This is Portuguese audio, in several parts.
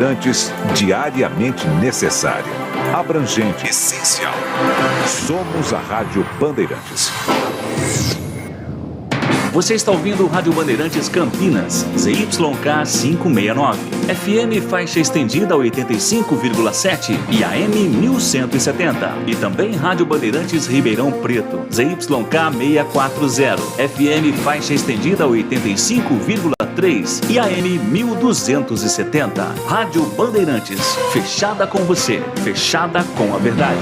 Bandeirantes, diariamente necessária, abrangente, essencial. Somos a Rádio Bandeirantes. Você está ouvindo o Rádio Bandeirantes Campinas, ZYK 569, FM faixa estendida 85,7 e AM 1170. E também Rádio Bandeirantes Ribeirão Preto, ZYK 640, FM faixa estendida 85,3 e AM 1270. Rádio Bandeirantes, fechada com você, fechada com a verdade.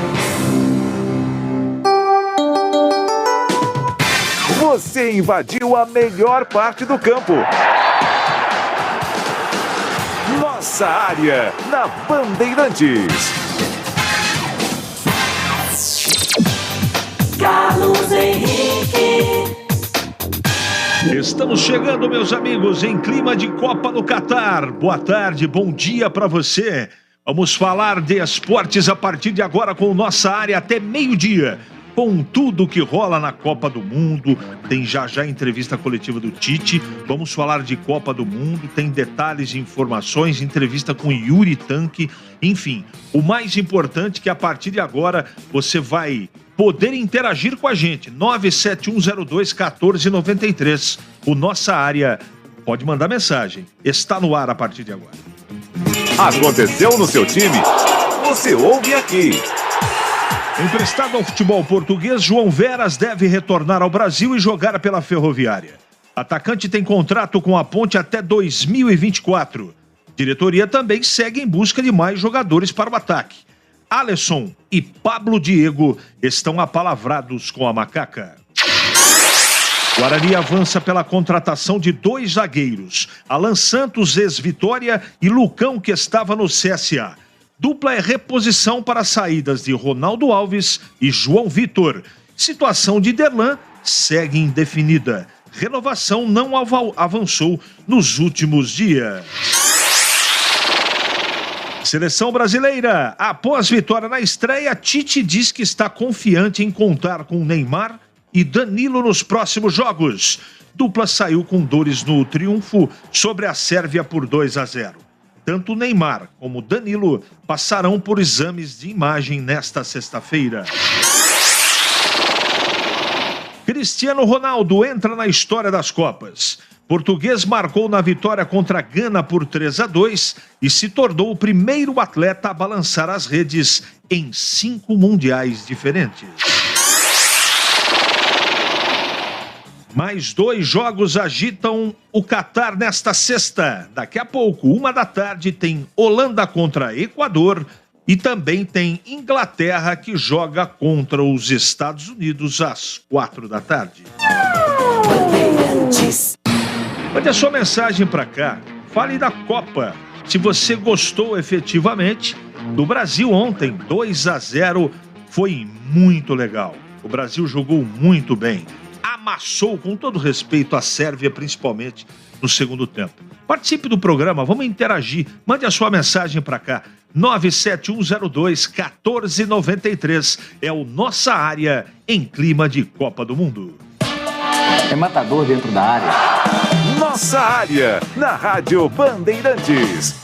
Você invadiu a melhor parte do campo. Nossa área na Bandeirantes. Carlos Henrique. Estamos chegando, meus amigos, em clima de Copa no Catar. Boa tarde, bom dia para você. Vamos falar de esportes a partir de agora com nossa área até meio-dia. Com tudo que rola na Copa do Mundo, tem já entrevista coletiva do Tite, vamos falar de Copa do Mundo, tem detalhes e informações, entrevista com Yuri Tanque, enfim, o mais importante é que a partir de agora você vai poder interagir com a gente, 971021493, o Nossa Área, pode mandar mensagem, está no ar a partir de agora. Aconteceu no seu time? Você ouve aqui. Emprestado ao futebol português, João Veras deve retornar ao Brasil e jogar pela Ferroviária. Atacante tem contrato com a Ponte até 2024. Diretoria também segue em busca de mais jogadores para o ataque. Alisson e Pablo Diego estão apalavrados com a Macaca. Guarani avança pela contratação de 2 zagueiros. Alan Santos, ex-Vitória, e Lucão, que estava no CSA. Dupla é reposição para saídas de Ronaldo Alves e João Vitor. Situação de Derlan segue indefinida. Renovação não avançou nos últimos dias. Seleção brasileira. Após vitória na estreia, Tite diz que está confiante em contar com Neymar e Danilo nos próximos jogos. Dupla saiu com dores no triunfo sobre a Sérvia por 2-0. Tanto Neymar como Danilo passarão por exames de imagem nesta sexta-feira. Cristiano Ronaldo entra na história das Copas. Português marcou na vitória contra a Gana por 3-2 e se tornou o primeiro atleta a balançar as redes em 5 mundiais diferentes. Mais 2 jogos agitam o Catar nesta sexta. Daqui a pouco, 1h, tem Holanda contra Equador e também tem Inglaterra que joga contra os Estados Unidos às 4h. Mande a sua mensagem para cá. Fale da Copa. Se você gostou efetivamente do Brasil ontem, 2-0, foi muito legal. O Brasil jogou muito bem. Amassou, com todo respeito, a Sérvia, principalmente no segundo tempo. Participe do programa, vamos interagir. Mande a sua mensagem para cá. 97102-1493 é o Nossa Área em clima de Copa do Mundo. É matador dentro da área. Nossa Área na Rádio Bandeirantes.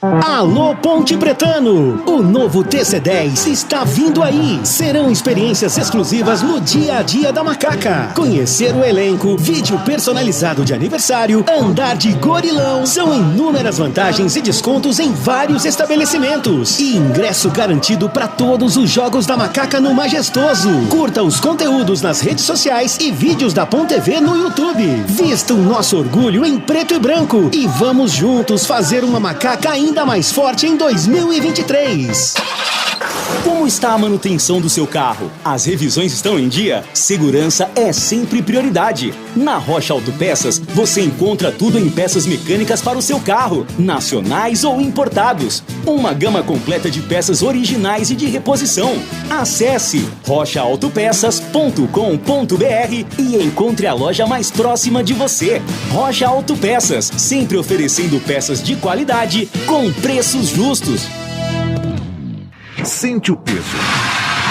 Alô Ponte Pretano, o novo TC10 está vindo aí. Serão experiências exclusivas no dia a dia da Macaca. Conhecer o elenco, vídeo personalizado de aniversário, andar de gorilão. São inúmeras vantagens e descontos em vários estabelecimentos. E ingresso garantido para todos os jogos da Macaca no Majestoso. Curta os conteúdos nas redes sociais e vídeos da Ponte TV no YouTube. Vista o nosso orgulho em preto e branco e vamos juntos fazer uma Macaca ainda mais forte em 2023. Como está a manutenção do seu carro? As revisões estão em dia? Segurança é sempre prioridade. Na Rocha Autopeças, você encontra tudo em peças mecânicas para o seu carro, nacionais ou importados. Uma gama completa de peças originais e de reposição. Acesse rochaautopeças.com.br e encontre a loja mais próxima de você. Rocha Autopeças, sempre oferecendo peças de qualidade com preços justos. Sente o peso.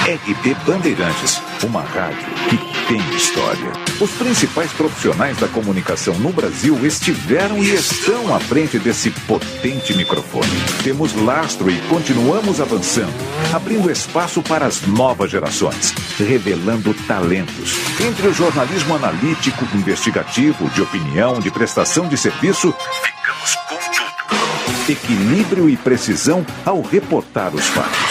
RP Bandeirantes, uma rádio que tem história. Os principais profissionais da comunicação no Brasil estiveram e estão à frente desse potente microfone. Temos lastro e continuamos avançando, abrindo espaço para as novas gerações, revelando talentos. Entre o jornalismo analítico, investigativo, de opinião, de prestação de serviço, ficamos com tudo. Equilíbrio e precisão ao reportar os fatos.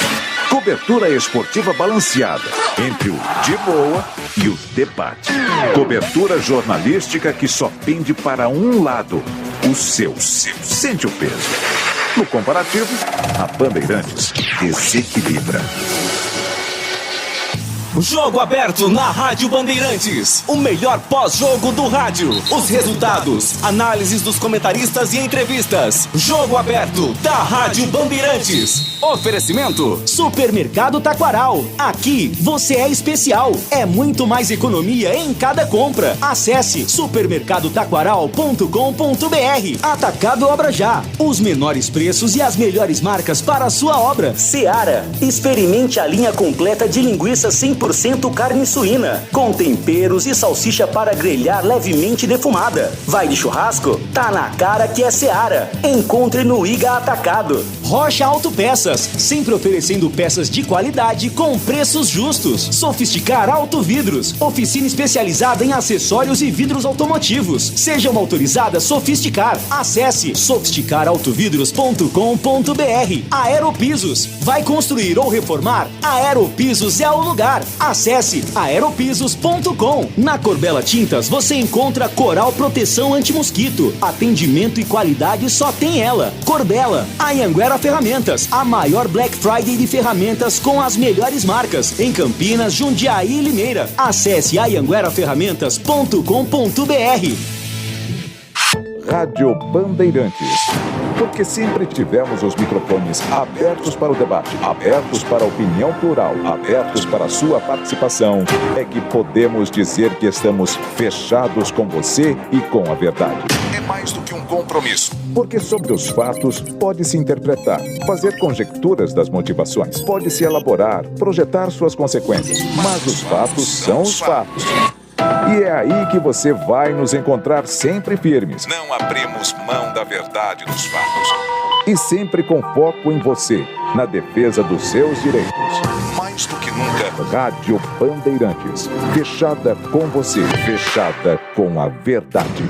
Cobertura esportiva balanceada entre o de boa e o debate. Cobertura jornalística que só pende para um lado, o seu. Sente o peso. No comparativo, a Bandeirantes desequilibra. Jogo aberto na Rádio Bandeirantes. O melhor pós-jogo do rádio. Os resultados, análises dos comentaristas e entrevistas. Jogo aberto da Rádio Bandeirantes. Oferecimento Supermercado Taquaral. Aqui você é especial. É muito mais economia em cada compra. Acesse supermercadotaquaral.com.br. Atacado Obra Já. Os menores preços e as melhores marcas para a sua obra. Seara. Experimente a linha completa de linguiça 100% carne suína, com temperos e salsicha para grelhar levemente defumada. Vai de churrasco? Tá na cara que é Seara. Encontre no Iga Atacado. Rocha Autopeças, sempre oferecendo peças de qualidade com preços justos. Sofisticar Autovidros, oficina especializada em acessórios e vidros automotivos. Seja uma autorizada Sofisticar. Acesse sofisticarautovidros.com.br. Aeropisos, vai construir ou reformar? Aeropisos é o lugar. Acesse aeropisos.com. Na Corbela Tintas você encontra Coral Proteção Antimosquito. Atendimento e qualidade só tem ela. Corbela. Anhanguera Ferramentas, a maior Black Friday de ferramentas com as melhores marcas em Campinas, Jundiaí e Limeira. Acesse anhangueraferramentas.com.br. Rádio Bandeirantes. Porque sempre tivemos os microfones abertos para o debate, abertos para a opinião plural, abertos para a sua participação. É que podemos dizer que estamos fechados com você e com a verdade. É mais do que um compromisso. Porque sobre os fatos pode-se interpretar, fazer conjecturas das motivações, pode-se elaborar, projetar suas consequências. Mas os fatos são os fatos. E é aí que você vai nos encontrar sempre firmes. Não abrimos mão da verdade dos fatos. E sempre com foco em você, na defesa dos seus direitos. Mais do que nunca, Rádio Bandeirantes. Fechada com você, fechada com a verdade.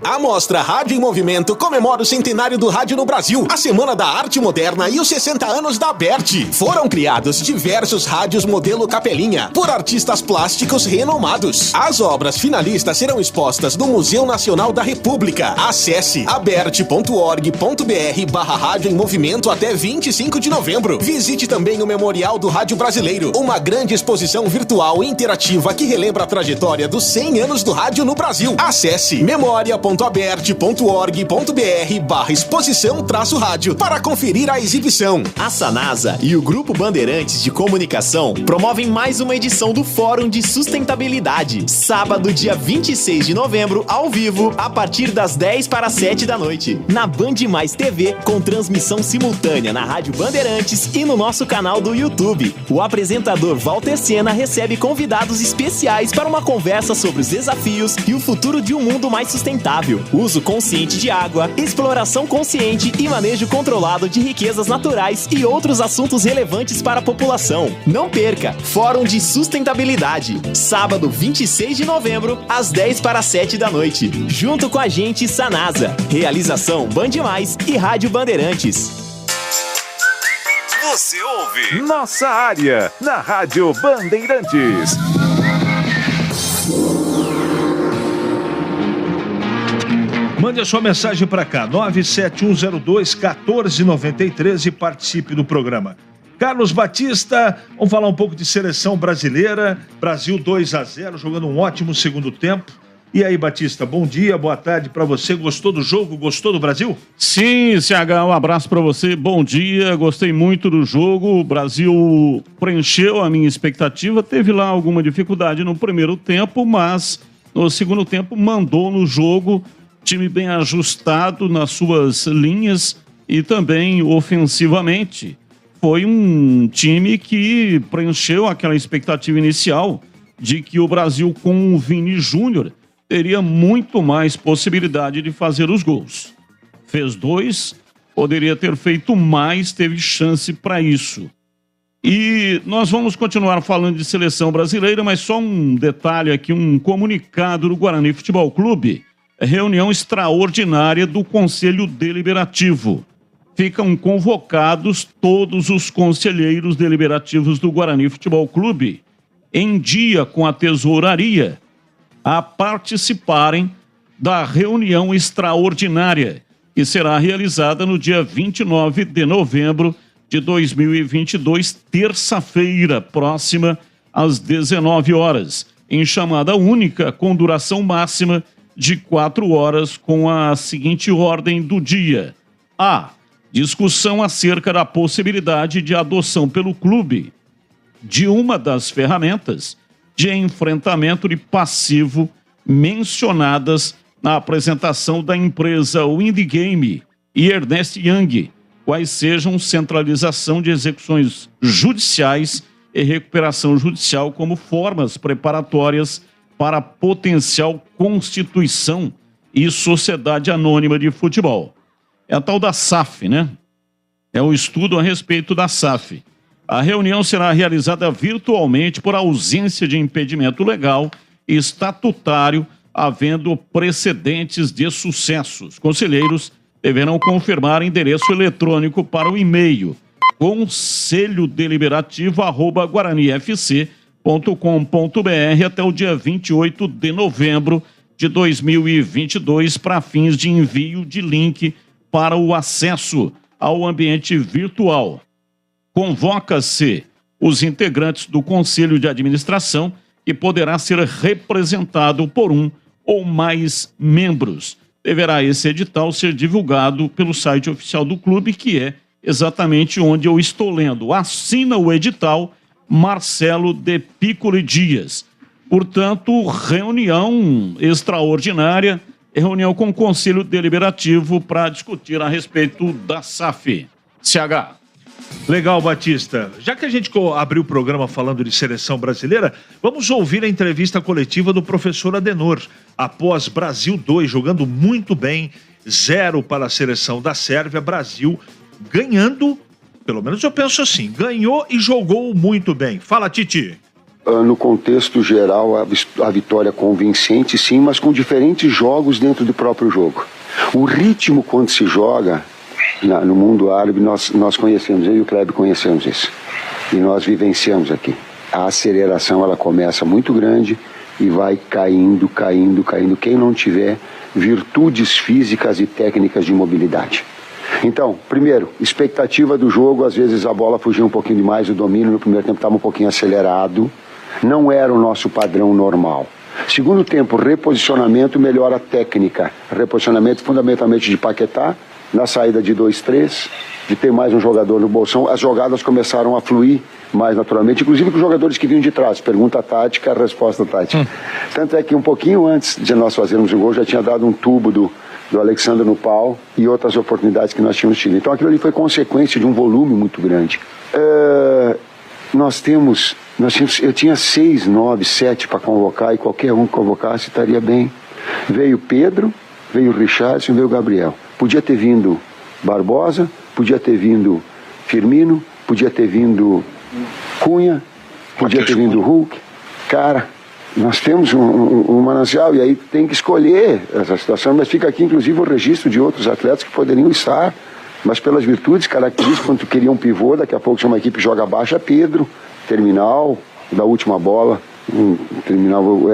A Mostra Rádio em Movimento comemora o centenário do rádio no Brasil, a Semana da Arte Moderna e os 60 anos da ABERT. Foram criados diversos rádios modelo Capelinha por artistas plásticos renomados. As obras finalistas serão expostas no Museu Nacional da República. Acesse abert.org.br/rádio em movimento até 25 de novembro. Visite também o Memorial do Rádio Brasileiro, uma grande exposição virtual interativa que relembra a trajetória dos 100 anos do rádio no Brasil. Acesse memoria.abert.org.br/exposição-rádio para conferir a exibição. A Sanasa e o Grupo Bandeirantes de Comunicação promovem mais uma edição do Fórum de Sustentabilidade. Sábado, dia 26 de novembro, ao vivo, a partir das 10 para as 7 da noite. Na Band Mais TV, com transmissão simultânea na Rádio Bandeirantes e no nosso canal do YouTube. O apresentador Walter Sena recebe convidados especiais para uma conversa sobre os desafios e o futuro de um mundo mais sustentável. Uso consciente de água, exploração consciente e manejo controlado de riquezas naturais e outros assuntos relevantes para a população. Não perca! Fórum de Sustentabilidade. Sábado, 26 de novembro, às 10 para as 7 da noite. Junto com a gente, Sanasa. Realização Band Mais e Rádio Bandeirantes. Você ouve Nossa Área, na Rádio Bandeirantes. Mande a sua mensagem para cá, 97102-1493 e participe do programa. Carlos Batista, vamos falar um pouco de seleção brasileira. Brasil 2-0, jogando um ótimo segundo tempo. E aí, Batista, bom dia, boa tarde para você. Gostou do jogo? Gostou do Brasil? Sim, CH, um abraço para você. Bom dia, gostei muito do jogo. O Brasil preencheu a minha expectativa. Teve lá alguma dificuldade no primeiro tempo, mas no segundo tempo mandou no jogo. Time bem ajustado nas suas linhas e também ofensivamente. Foi um time que preencheu aquela expectativa inicial de que o Brasil com o Vini Júnior teria muito mais possibilidade de fazer os gols. Fez 2, poderia ter feito mais, teve chance para isso. E nós vamos continuar falando de seleção brasileira, mas só um detalhe aqui, um comunicado do Guarani Futebol Clube, reunião extraordinária do Conselho Deliberativo. Ficam convocados todos os conselheiros deliberativos do Guarani Futebol Clube, em dia com a tesouraria, a participarem da reunião extraordinária, que será realizada no dia 29 de novembro de 2022, terça-feira próxima, às 19 horas, em chamada única, com duração máxima de 4 horas, com a seguinte ordem do dia. A. Discussão acerca da possibilidade de adoção pelo clube de uma das ferramentas de enfrentamento de passivo mencionadas na apresentação da empresa Windgame e Ernest Young, quais sejam centralização de execuções judiciais e recuperação judicial como formas preparatórias para potencial constituição e sociedade anônima de futebol. É a tal da SAF, né? É o estudo a respeito da SAF. A reunião será realizada virtualmente por ausência de impedimento legal e estatutário, havendo precedentes de sucessos. Conselheiros deverão confirmar endereço eletrônico para o e-mail conselhodeliberativo@guaranifc.com.br até o dia 28 de novembro de 2022 para fins de envio de link para o acesso ao ambiente virtual. Convoca-se os integrantes do Conselho de Administração, que poderá ser representado por um ou mais membros. Deverá esse edital ser divulgado pelo site oficial do clube, que é exatamente onde eu estou lendo. Assina o edital Marcelo de Piccoli Dias. Portanto, reunião extraordinária, reunião com o Conselho Deliberativo para discutir a respeito da SAF. CH. Legal, Batista. Já que a gente abriu o programa falando de seleção brasileira, vamos ouvir a entrevista coletiva do professor Adenor. Após Brasil 2, jogando muito bem, 0 para a seleção da Sérvia, Brasil ganhando, pelo menos eu penso assim, ganhou e jogou muito bem. Fala, Titi. No contexto geral, a vitória convincente, sim, mas com diferentes jogos dentro do próprio jogo. O ritmo quando se joga no mundo árabe, nós conhecemos, eu e o Kleber conhecemos isso. E nós vivenciamos aqui. A aceleração, ela começa muito grande e vai caindo. Quem não tiver virtudes físicas e técnicas de mobilidade. Então, primeiro, expectativa do jogo, às vezes a bola fugia um pouquinho demais, o domínio no primeiro tempo estava um pouquinho acelerado. Não era o nosso padrão normal. Segundo tempo, reposicionamento, melhora técnica. Reposicionamento fundamentalmente de Paquetá, na saída de 2-3, de ter mais um jogador no bolsão, as jogadas começaram a fluir mais naturalmente, inclusive com os jogadores que vinham de trás. Pergunta tática, resposta tática. Tanto é que um pouquinho antes de nós fazermos o gol, já tinha dado um tubo do Alexandre no pau e outras oportunidades que nós tínhamos tido. Então aquilo ali foi consequência de um volume muito grande. Eu tinha 6, 9, 7 para convocar, e qualquer um que convocasse estaria bem. Veio Pedro, veio Richardson, veio Gabriel. Podia ter vindo Barbosa, podia ter vindo Firmino, podia ter vindo Cunha, podia ter vindo Hulk. Cara, nós temos um manancial e aí tem que escolher essa situação, mas fica aqui inclusive o registro de outros atletas que poderiam estar, mas pelas virtudes características, quando tu queria um pivô, daqui a pouco se uma equipe joga baixa, Pedro, terminal da última bola,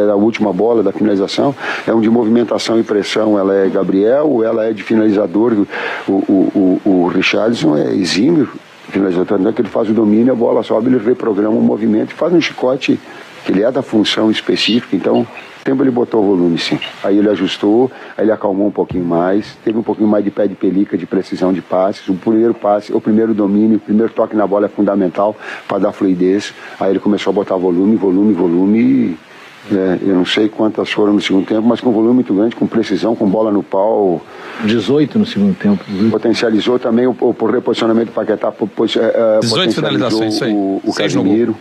era a última bola da finalização, é um de movimentação e pressão, ela é Gabriel, ela é de finalizador, o Richardson é exímio finalizador, não é que ele faz o domínio, a bola sobe, ele reprograma o movimento e faz um chicote que ele é da função específica, então o tempo ele botou o volume sim, aí ele ajustou, aí ele acalmou um pouquinho mais, teve um pouquinho mais de pé de pelica, de precisão de passes, o primeiro passe, o primeiro domínio, o primeiro toque na bola é fundamental para dar fluidez, aí ele começou a botar volume, eu não sei quantas foram no segundo tempo, mas com volume muito grande, com precisão, com bola no pau. 18 no segundo tempo. Potencializou também por reposicionamento do Paquetá, 18 finalizações, isso aí. O Casemiro.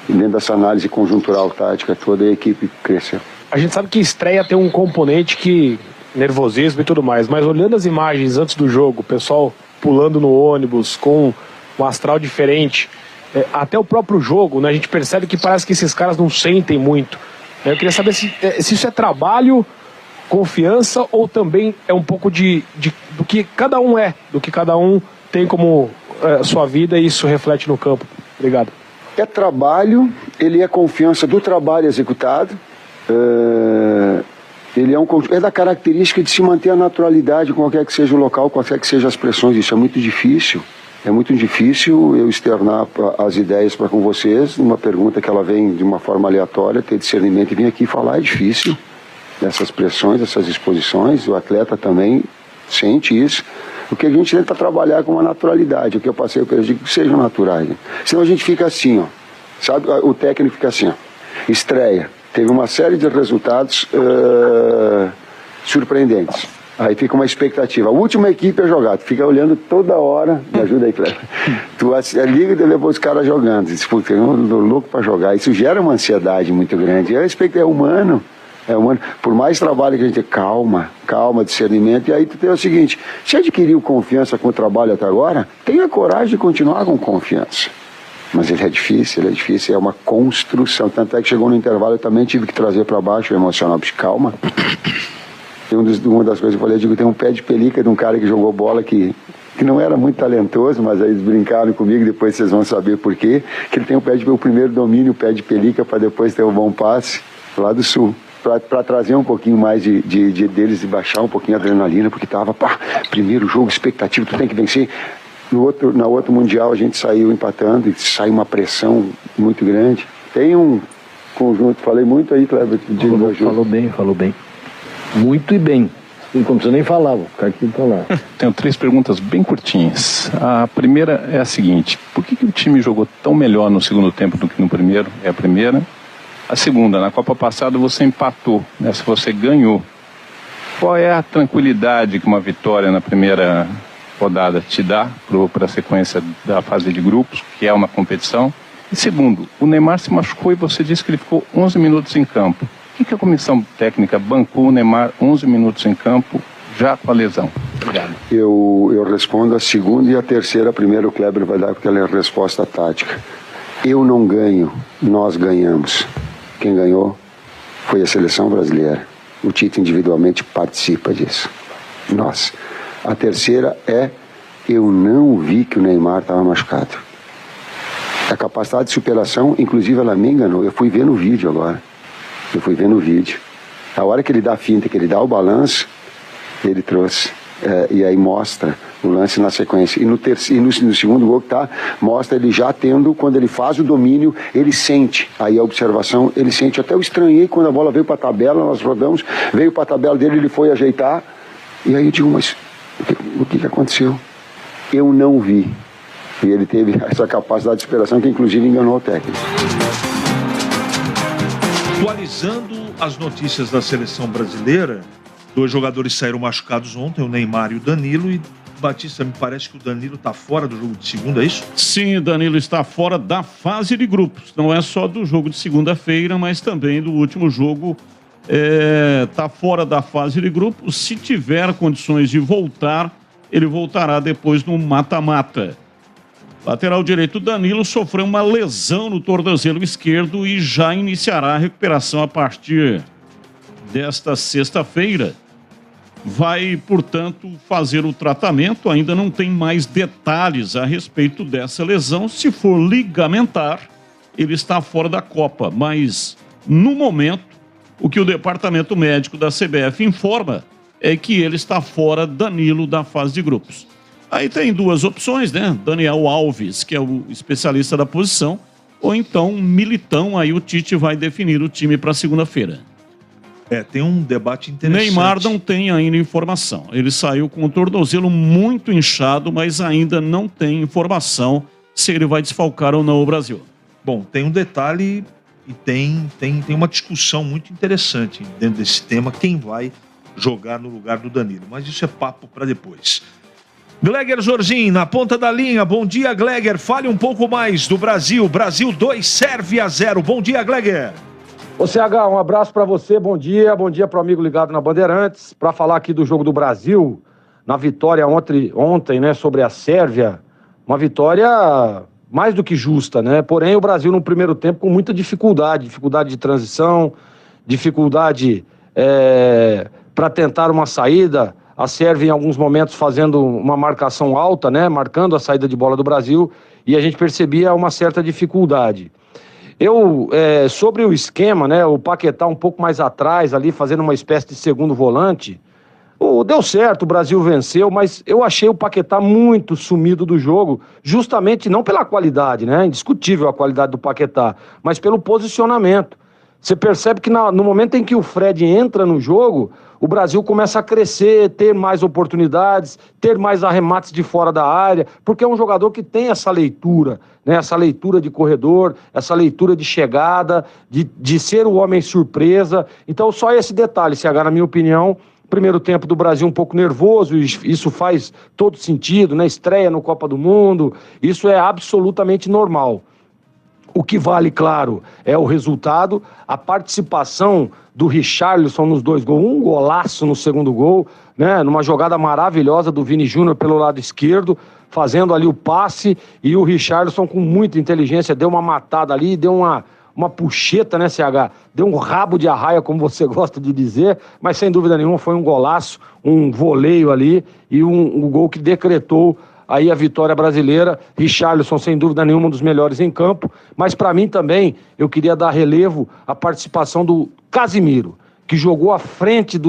E dentro dessa análise conjuntural, tática, toda a equipe cresceu. A gente sabe que estreia tem um componente que... nervosismo e tudo mais, mas olhando as imagens antes do jogo, o pessoal pulando no ônibus com um astral diferente, até o próprio jogo, né, a gente percebe que parece que esses caras não sentem muito. Eu queria saber se isso é trabalho, confiança ou também é um pouco do que cada um do que cada um tem como sua vida e isso reflete no campo. Obrigado. É trabalho, ele é confiança do trabalho executado, ele é da característica de se manter a naturalidade, qualquer que seja o local, qualquer que sejam as pressões. Isso é muito difícil. É muito difícil eu externar as ideias para com vocês, numa pergunta que ela vem de uma forma aleatória, ter discernimento e vir aqui falar é difícil. Essas pressões, essas exposições, o atleta também sente isso. O que a gente tenta trabalhar com uma naturalidade, o que eu passei, eu digo que sejam naturais. Né? Senão a gente fica assim, ó, sabe? O técnico fica assim, ó, estreia. Teve uma série de resultados surpreendentes. Aí fica uma expectativa. A última equipe é jogar. Tu fica olhando toda hora. Me ajuda aí, Cleber. Tu liga e leva os caras jogando. Diz, pô, eu tô louco pra jogar. Isso gera uma ansiedade muito grande. É humano. É humano. Por mais trabalho que a gente tem, calma, discernimento. E aí tu tem o seguinte: se adquiriu confiança com o trabalho até agora, tenha coragem de continuar com confiança. Mas ele é difícil, é uma construção. Tanto é que chegou no intervalo, eu também tive que trazer para baixo o emocional. Calma. Uma das coisas que eu falei, eu digo, tem um pé de pelica de um cara que jogou bola que não era muito talentoso, mas aí eles brincaram comigo, depois vocês vão saber por quê, que ele tem o primeiro domínio, o pé de pelica, para depois ter o bom passe lá do Sul. Para trazer um pouquinho mais deles e baixar um pouquinho a adrenalina, porque tava, primeiro jogo, expectativa, tu tem que vencer. Na outro Mundial a gente saiu empatando e saiu uma pressão muito grande. Tem um conjunto, falei muito aí, Cleber. Falou bem. Muito e bem. Não precisa nem falar, vou ficar aqui para falar. Tenho 3 perguntas bem curtinhas. A primeira é a seguinte: por que o time jogou tão melhor no segundo tempo do que no primeiro? É a primeira. A segunda, na Copa passada você empatou, nessa você ganhou. Qual é a tranquilidade que uma vitória na primeira rodada te dá para a sequência da fase de grupos, que é uma competição? E segundo, o Neymar se machucou e você disse que ele ficou 11 minutos em campo. Por que a comissão técnica bancou o Neymar 11 minutos em campo, já com a lesão? Obrigado. Eu respondo a segunda e a terceira. Primeiro o Kleber vai dar, porque ela é a resposta tática. Eu não ganho, nós ganhamos. Quem ganhou foi a seleção brasileira. O Tite individualmente participa disso. Nós. A terceira é, eu não vi que o Neymar estava machucado. A capacidade de superação, inclusive ela me enganou. Eu fui ver no vídeo agora. A hora que ele dá a finta, que ele dá o balanço, ele trouxe. E aí mostra o lance na sequência. E no segundo gol que tá, mostra ele já tendo, quando ele faz o domínio, ele sente. Aí a observação, ele sente. Até eu estranhei quando a bola veio para a tabela, nós rodamos, veio para a tabela dele, ele foi ajeitar. E aí eu digo, mas o que aconteceu? Eu não vi. E ele teve essa capacidade de superação que inclusive enganou o técnico. Atualizando as notícias da seleção brasileira, 2 jogadores saíram machucados ontem, o Neymar e o Danilo, e Batista, me parece que o Danilo está fora do jogo de segunda, é isso? Sim, o Danilo está fora da fase de grupos. Não é só do jogo de segunda-feira, mas também do último jogo. Está fora da fase de grupos. Se tiver condições de voltar, ele voltará depois no mata-mata. Lateral direito Danilo sofreu uma lesão no tornozelo esquerdo e já iniciará a recuperação a partir desta sexta-feira. Vai, portanto, fazer o tratamento. Ainda não tem mais detalhes a respeito dessa lesão. Se for ligamentar, ele está fora da Copa. Mas, no momento, o que o departamento médico da CBF informa é que ele está fora, Danilo, da fase de grupos. Aí tem 2 opções, né? Daniel Alves, que é o especialista da posição, ou então Militão. Aí o Tite vai definir o time para segunda-feira. Tem um debate interessante. Neymar não tem ainda informação. Ele saiu com o tornozelo muito inchado, mas ainda não tem informação se ele vai desfalcar ou não o Brasil. Bom, tem um detalhe e tem uma discussão muito interessante dentro desse tema, quem vai jogar no lugar do Danilo. Mas isso é papo para depois. Gleger Zorzin, na ponta da linha. Bom dia, Gleger. Fale um pouco mais do Brasil. Brasil 2, Sérvia 0. Bom dia, Gleger. Ô CH, um abraço para você, bom dia pro amigo ligado na Bandeirantes, para falar aqui do jogo do Brasil, na vitória ontem, né, sobre a Sérvia, uma vitória mais do que justa, né, porém o Brasil no primeiro tempo com muita dificuldade de transição, dificuldade para tentar uma saída, a Sérvia em alguns momentos fazendo uma marcação alta, né, marcando a saída de bola do Brasil, e a gente percebia uma certa dificuldade. Sobre o esquema, né, o Paquetá um pouco mais atrás ali, fazendo uma espécie de segundo volante, deu certo, o Brasil venceu, mas eu achei o Paquetá muito sumido do jogo, justamente não pela qualidade, né, indiscutível a qualidade do Paquetá, mas pelo posicionamento. Você percebe que no momento em que o Fred entra no jogo, o Brasil começa a crescer, ter mais oportunidades, ter mais arremates de fora da área, porque é um jogador que tem essa leitura, né? Essa leitura de corredor, essa leitura de chegada, de ser o homem surpresa. Então só esse detalhe, CH, na minha opinião, primeiro tempo do Brasil um pouco nervoso, isso faz todo sentido, né? Estreia no Copa do Mundo, isso é absolutamente normal. O que vale, claro, é o resultado, a participação do Richarlison nos 2 gols, um golaço no segundo gol, né, numa jogada maravilhosa do Vini Júnior pelo lado esquerdo, fazendo ali o passe, e o Richarlison com muita inteligência deu uma matada ali, deu uma puxeta, né, CH? Deu um rabo de arraia, como você gosta de dizer, mas sem dúvida nenhuma foi um golaço, um voleio ali, e um gol que decretou aí a vitória brasileira. Richarlison, sem dúvida nenhuma, um dos melhores em campo, mas para mim também, eu queria dar relevo à participação do Casimiro, que jogou à frente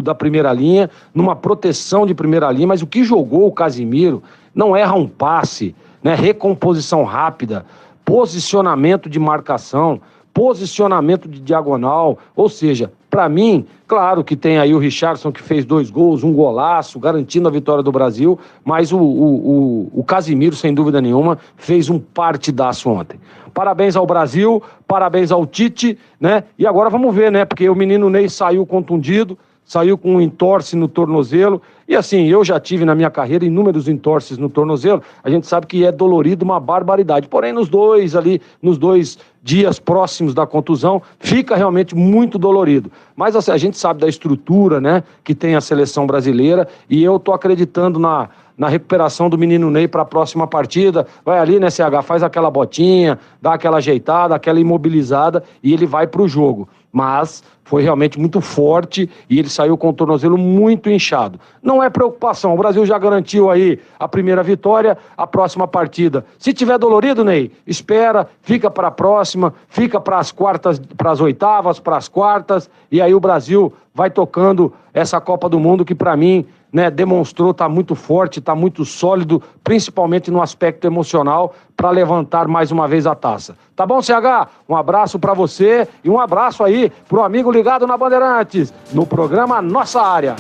da primeira linha, numa proteção de primeira linha, mas o que jogou o Casimiro não erra um passe, né? Recomposição rápida, posicionamento de marcação, posicionamento de diagonal, ou seja, para mim, claro que tem aí o Richarlison que fez 2 gols, um golaço, garantindo a vitória do Brasil, mas o Casimiro, sem dúvida nenhuma, fez um partidaço ontem. Parabéns ao Brasil, parabéns ao Tite, né? E agora vamos ver, né? Porque o menino Ney saiu contundido, saiu com um entorse no tornozelo, e assim, eu já tive na minha carreira inúmeros entorces no tornozelo, a gente sabe que é dolorido uma barbaridade, porém nos dois dias próximos da contusão, fica realmente muito dolorido, mas assim, a gente sabe da estrutura, né, que tem a seleção brasileira, e eu tô acreditando na recuperação do menino Ney para a próxima partida, vai ali, né, CH, faz aquela botinha, dá aquela ajeitada, aquela imobilizada, e ele vai pro jogo. Mas foi realmente muito forte e ele saiu com o tornozelo muito inchado. Não é preocupação, o Brasil já garantiu aí a primeira vitória, a próxima partida. Se tiver dolorido, Ney, espera, fica para a próxima, fica para as quartas, para as oitavas, para as quartas, e aí o Brasil vai tocando essa Copa do Mundo que para mim, né, demonstrou estar muito forte, está muito sólido, principalmente no aspecto emocional, para levantar mais uma vez a taça. Tá bom, CH? Um abraço para você e um abraço aí pro amigo ligado na Bandeirantes, no programa Nossa Área.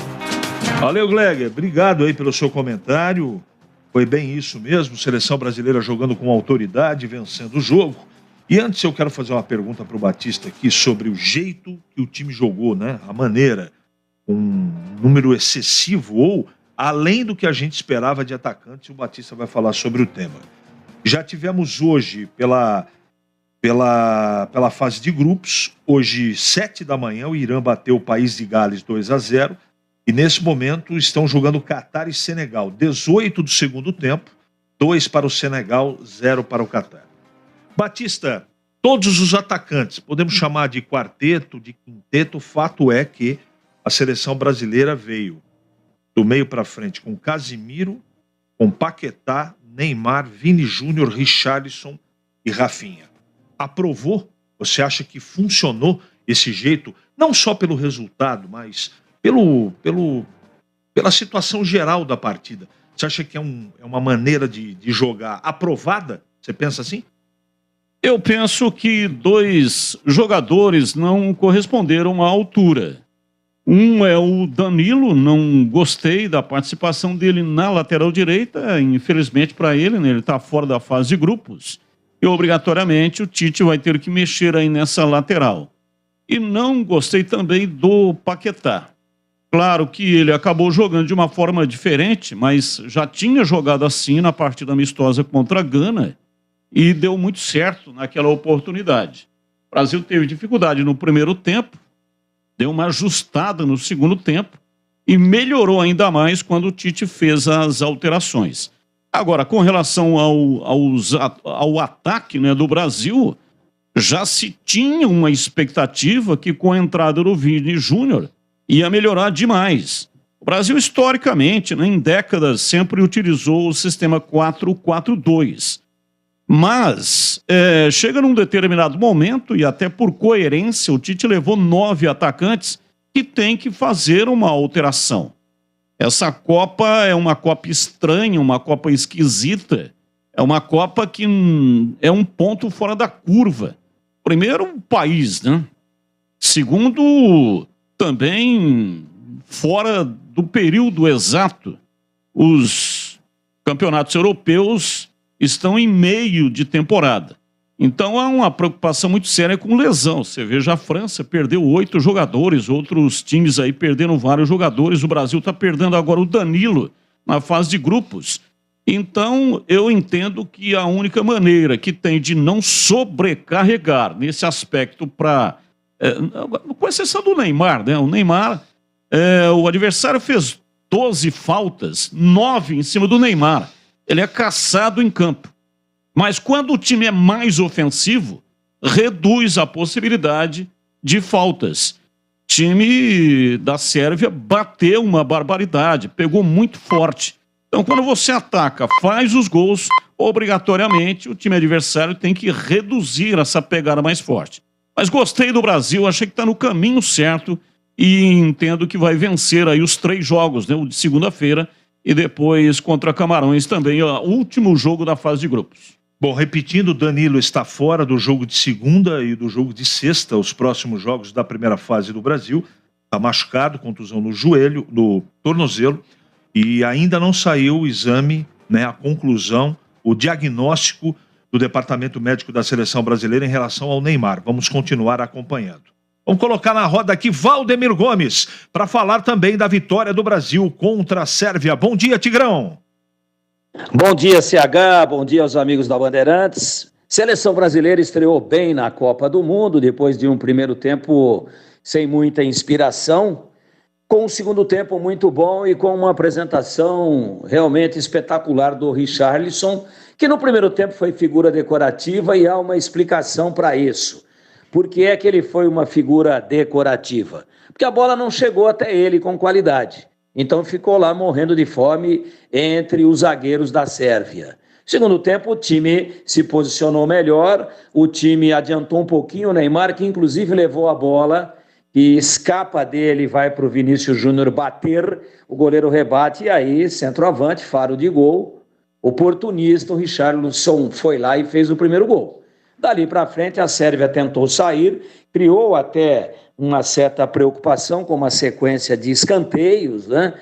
Valeu, Gleger. Obrigado aí pelo seu comentário. Foi bem isso mesmo, seleção brasileira jogando com autoridade, vencendo o jogo. E antes eu quero fazer uma pergunta pro Batista aqui sobre o jeito que o time jogou, né? A maneira, um número excessivo ou além do que a gente esperava de atacantes, o Batista vai falar sobre o tema. Já tivemos hoje, pela fase de grupos, hoje 7 da manhã, o Irã bateu o País de Gales 2-0, e nesse momento estão jogando Catar e Senegal, 18 do segundo tempo, 2 para o Senegal, 0 para o Catar. Batista, todos os atacantes, podemos chamar de quarteto, de quinteto, o fato é que a seleção brasileira veio do meio para frente com Casimiro, com Paquetá, Neymar, Vini Júnior, Richarlison e Rafinha. Aprovou? Você acha que funcionou esse jeito? Não só pelo resultado, mas pela situação geral da partida. Você acha que é uma maneira de jogar aprovada? Você pensa assim? Eu penso que 2 jogadores não corresponderam à altura. Um é o Danilo, não gostei da participação dele na lateral direita, infelizmente para ele, né, ele está fora da fase de grupos, e obrigatoriamente o Tite vai ter que mexer aí nessa lateral. E não gostei também do Paquetá. Claro que ele acabou jogando de uma forma diferente, mas já tinha jogado assim na partida amistosa contra a Gana e deu muito certo naquela oportunidade. O Brasil teve dificuldade no primeiro tempo, deu uma ajustada no segundo tempo e melhorou ainda mais quando o Tite fez as alterações. Agora, com relação ao ataque, né, do Brasil, já se tinha uma expectativa que com a entrada do Vini Júnior ia melhorar demais. O Brasil, historicamente, né, em décadas, sempre utilizou o sistema 4-4-2. Mas chega num determinado momento, e até por coerência, o Tite levou 9 atacantes que tem que fazer uma alteração. Essa Copa é uma Copa estranha, uma Copa esquisita, é uma Copa que é um ponto fora da curva. Primeiro, o país, né? Segundo, também fora do período exato. Os campeonatos europeus estão em meio de temporada. Então há uma preocupação muito séria com lesão. Você veja, a França perdeu 8 jogadores, outros times aí perderam vários jogadores. O Brasil está perdendo agora o Danilo na fase de grupos. Então eu entendo que a única maneira que tem de não sobrecarregar nesse aspecto com exceção do Neymar, né? O Neymar, o adversário fez 12 faltas, 9 em cima do Neymar. Ele é caçado em campo. Mas quando o time é mais ofensivo, reduz a possibilidade de faltas. O time da Sérvia bateu uma barbaridade, pegou muito forte. Então, quando você ataca, faz os gols, obrigatoriamente o time adversário tem que reduzir essa pegada mais forte. Mas gostei do Brasil, achei que está no caminho certo e entendo que vai vencer aí os 3 jogos, né? O de segunda-feira e depois contra Camarões também, o último jogo da fase de grupos. Bom, repetindo, Danilo está fora do jogo de segunda e do jogo de sexta, os próximos jogos da primeira fase do Brasil. Está machucado, contusão no joelho, no tornozelo, e ainda não saiu o exame, né, a conclusão, o diagnóstico do Departamento Médico da Seleção Brasileira em relação ao Neymar. Vamos continuar acompanhando. Vamos colocar na roda aqui Valdemir Gomes, para falar também da vitória do Brasil contra a Sérvia. Bom dia, Tigrão! Bom dia, CH, bom dia aos amigos da Bandeirantes. Seleção brasileira estreou bem na Copa do Mundo, depois de um primeiro tempo sem muita inspiração, com um segundo tempo muito bom e com uma apresentação realmente espetacular do Richarlison, que no primeiro tempo foi figura decorativa e há uma explicação para isso. Por que é que ele foi uma figura decorativa? Porque a bola não chegou até ele com qualidade. Então ficou lá morrendo de fome entre os zagueiros da Sérvia. Segundo tempo, o time se posicionou melhor, o time adiantou um pouquinho o Neymar, que inclusive levou a bola, e escapa dele, vai para o Vinícius Júnior bater, o goleiro rebate, e aí centroavante, faro de gol, oportunista, o Richarlison foi lá e fez o primeiro gol. Dali para frente, a Sérvia tentou sair, criou até uma certa preocupação com uma sequência de escanteios, né?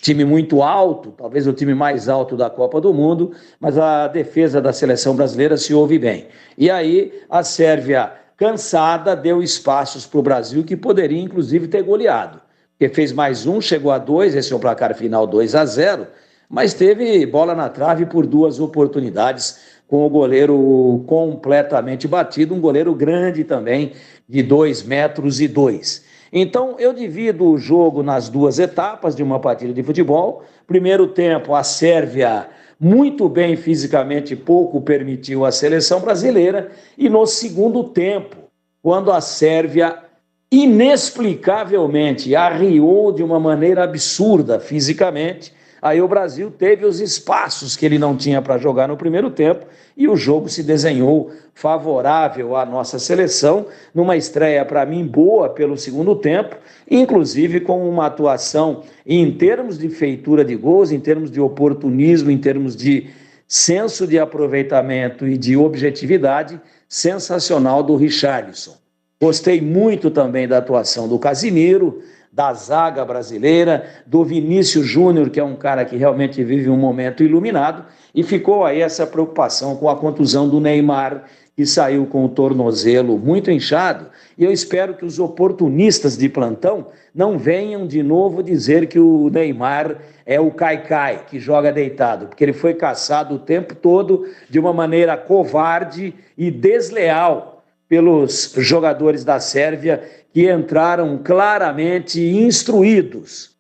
Time muito alto, talvez o time mais alto da Copa do Mundo, mas a defesa da seleção brasileira se ouve bem. E aí a Sérvia, cansada, deu espaços para o Brasil, que poderia inclusive ter goleado, porque fez mais um, chegou a 2, esse é o placar final 2-0, mas teve bola na trave por 2 oportunidades, com o goleiro completamente batido, um goleiro grande também, de 2,2 metros. Então, eu divido o jogo nas 2 etapas de uma partida de futebol. Primeiro tempo, a Sérvia muito bem fisicamente, pouco permitiu a seleção brasileira. E no segundo tempo, quando a Sérvia inexplicavelmente arriou de uma maneira absurda fisicamente, aí o Brasil teve os espaços que ele não tinha para jogar no primeiro tempo e o jogo se desenhou favorável à nossa seleção, numa estreia, para mim, boa pelo segundo tempo, inclusive com uma atuação em termos de feitura de gols, em termos de oportunismo, em termos de senso de aproveitamento e de objetividade sensacional do Richarlison. Gostei muito também da atuação do Casimiro, da zaga brasileira, do Vinícius Júnior, que é um cara que realmente vive um momento iluminado, e ficou aí essa preocupação com a contusão do Neymar, que saiu com o tornozelo muito inchado, e eu espero que os oportunistas de plantão não venham de novo dizer que o Neymar é o Caicai, que joga deitado, porque ele foi caçado o tempo todo de uma maneira covarde e desleal pelos jogadores da Sérvia, que entraram claramente instruídos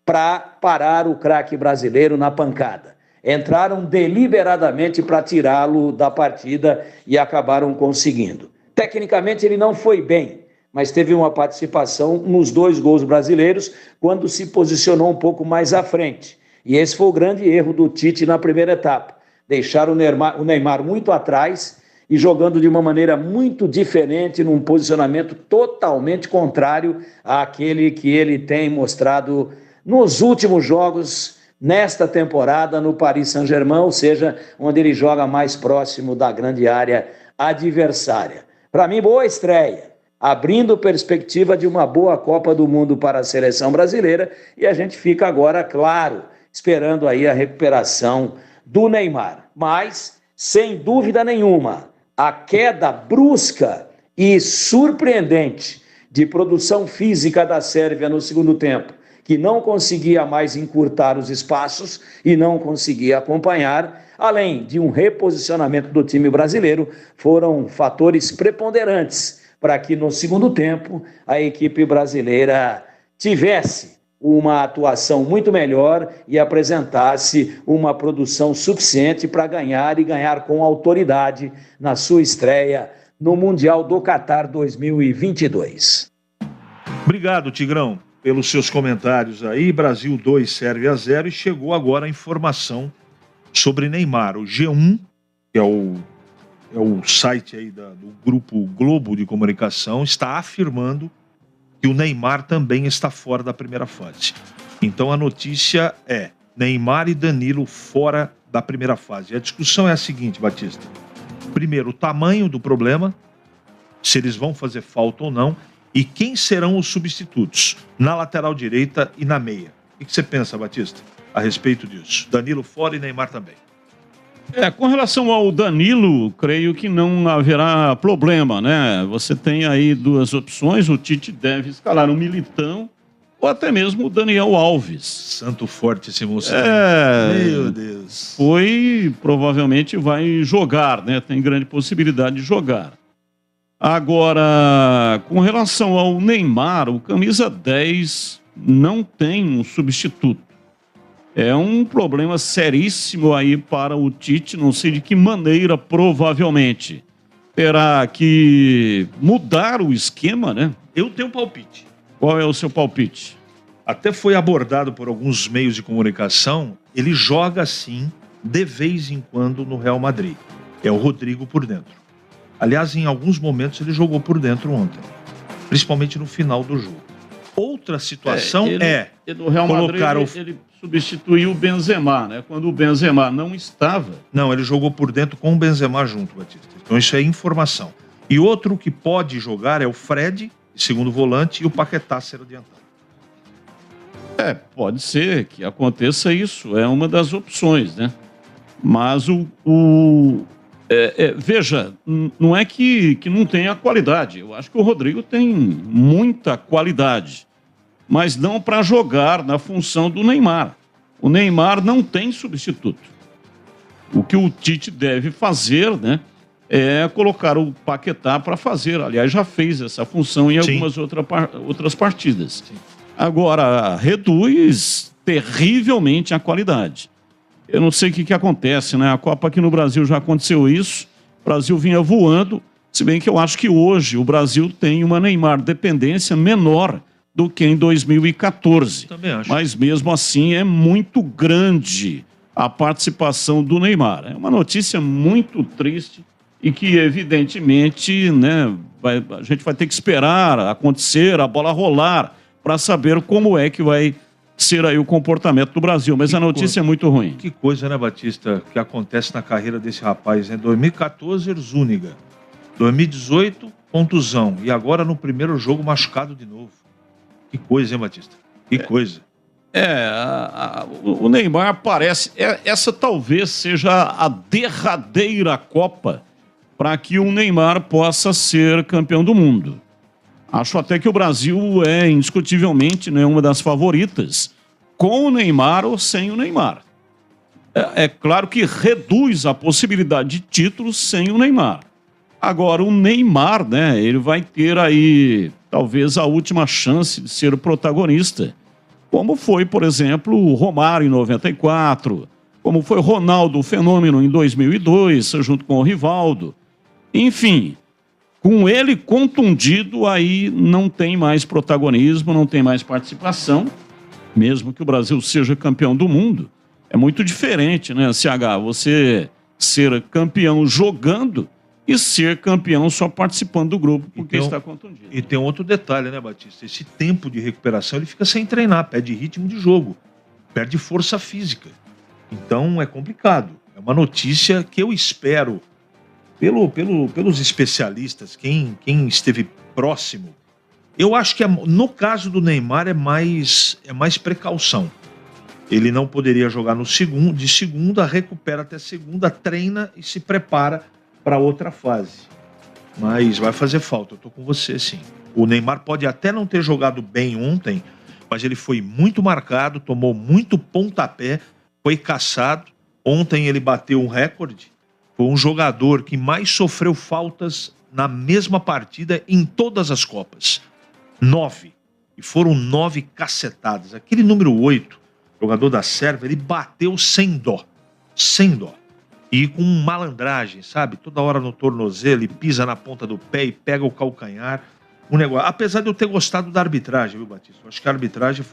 para parar o craque brasileiro na pancada. Entraram deliberadamente para tirá-lo da partida e acabaram conseguindo. Tecnicamente ele não foi bem, mas teve uma participação nos 2 gols brasileiros quando se posicionou um pouco mais à frente. E esse foi o grande erro do Tite na primeira etapa. Deixar o Neymar muito atrás e jogando de uma maneira muito diferente, num posicionamento totalmente contrário àquele que ele tem mostrado nos últimos jogos nesta temporada no Paris Saint-Germain, ou seja, onde ele joga mais próximo da grande área adversária. Para mim, boa estreia, abrindo perspectiva de uma boa Copa do Mundo para a seleção brasileira, e a gente fica agora, claro, esperando aí a recuperação do Neymar. Mas, sem dúvida nenhuma, a queda brusca e surpreendente de produção física da Sérvia no segundo tempo, que não conseguia mais encurtar os espaços e não conseguia acompanhar, além de um reposicionamento do time brasileiro, foram fatores preponderantes para que no segundo tempo a equipe brasileira tivesse uma atuação muito melhor e apresentasse uma produção suficiente para ganhar e ganhar com autoridade na sua estreia no Mundial do Catar 2022. Obrigado, Tigrão, pelos seus comentários aí. Brasil 2, Sérvia 0, e chegou agora a informação sobre Neymar. O G1, que é o site aí do Grupo Globo de Comunicação, está afirmando que o Neymar também está fora da primeira fase. Então a notícia é Neymar e Danilo fora da primeira fase. A discussão é a seguinte, Batista. Primeiro, o tamanho do problema, se eles vão fazer falta ou não, e quem serão os substitutos na lateral direita e na meia. O que você pensa, Batista, a respeito disso? Danilo fora e Neymar também. Com relação ao Danilo, creio que não haverá problema, né? Você tem aí 2 opções, o Tite deve escalar um Militão ou até mesmo o Daniel Alves. Santo forte esse moço. Meu Deus. Provavelmente vai jogar, né? Tem grande possibilidade de jogar. Agora, com relação ao Neymar, o camisa 10 não tem um substituto. É um problema seríssimo aí para o Tite, não sei de que maneira, provavelmente. Terá que mudar o esquema, né? Eu tenho um palpite. Qual é o seu palpite? Até foi abordado por alguns meios de comunicação, ele joga assim, de vez em quando, no Real Madrid. É o Rodrigo por dentro. Aliás, em alguns momentos ele jogou por dentro ontem, principalmente no final do jogo. Outra situação no Real Madrid, ele substituiu o Benzema, né? Quando o Benzema não estava. Não, ele jogou por dentro com o Benzema junto, Batista. Então isso é informação. E outro que pode jogar é o Fred, segundo volante, e o Paquetá ser adiantado. Pode ser que aconteça isso, é uma das opções, né? Mas veja, não é que não tenha qualidade. Eu acho que o Rodrigo tem muita qualidade, mas não para jogar na função do Neymar. O Neymar não tem substituto. O que o Tite deve fazer, né, é colocar o Paquetá para fazer. Aliás, já fez essa função em algumas outras partidas. Sim. Agora, reduz terrivelmente a qualidade. Eu não sei o que acontece, né? A Copa aqui no Brasil já aconteceu isso. O Brasil vinha voando, se bem que eu acho que hoje o Brasil tem uma Neymar dependência menor do que em 2014. Também acho. Mas mesmo assim é muito grande a participação do Neymar. É uma notícia muito triste e que evidentemente, né, a gente vai ter que esperar acontecer, a bola rolar, para saber como é que vai ser aí o comportamento do Brasil. Mas a notícia é muito ruim. Que coisa, né, Batista, que acontece na carreira desse rapaz. Em 2014, Zúñiga. 2018, contusão. E agora no primeiro jogo machucado de novo. Que coisa, hein, Batista? Que coisa. O Neymar parece... essa talvez seja a derradeira Copa para que o Neymar possa ser campeão do mundo. Acho até que o Brasil é indiscutivelmente, né, uma das favoritas, com o Neymar ou sem o Neymar. É claro que reduz a possibilidade de títulos sem o Neymar. Agora, o Neymar, né, ele vai ter aí talvez a última chance de ser o protagonista, como foi, por exemplo, o Romário em 94, como foi Ronaldo Fenômeno em 2002, junto com o Rivaldo. Enfim, com ele contundido, aí não tem mais protagonismo, não tem mais participação, mesmo que o Brasil seja campeão do mundo. É muito diferente, né, CH? Você ser campeão jogando e ser campeão só participando do grupo porque está contundido. E tem outro detalhe, né, Batista? Esse tempo de recuperação, ele fica sem treinar, perde ritmo de jogo, perde força física. Então é complicado. É uma notícia que eu espero, pelos especialistas, quem esteve próximo, eu acho que no caso do Neymar é mais precaução. Ele não poderia jogar de segunda, recupera até segunda, treina e se prepara para outra fase. Mas vai fazer falta, eu tô com você, sim. O Neymar pode até não ter jogado bem ontem, mas ele foi muito marcado, tomou muito pontapé, foi caçado. Ontem ele bateu um recorde. Foi um jogador que mais sofreu faltas na mesma partida em todas as Copas. 9. E foram 9 cacetadas. Aquele número 8, jogador da Sérvia, ele bateu sem dó. Sem dó. E com malandragem, sabe? Toda hora no tornozelo, ele pisa na ponta do pé e pega o calcanhar. Um negócio. Apesar de eu ter gostado da arbitragem, viu, Batista? Eu acho que a arbitragem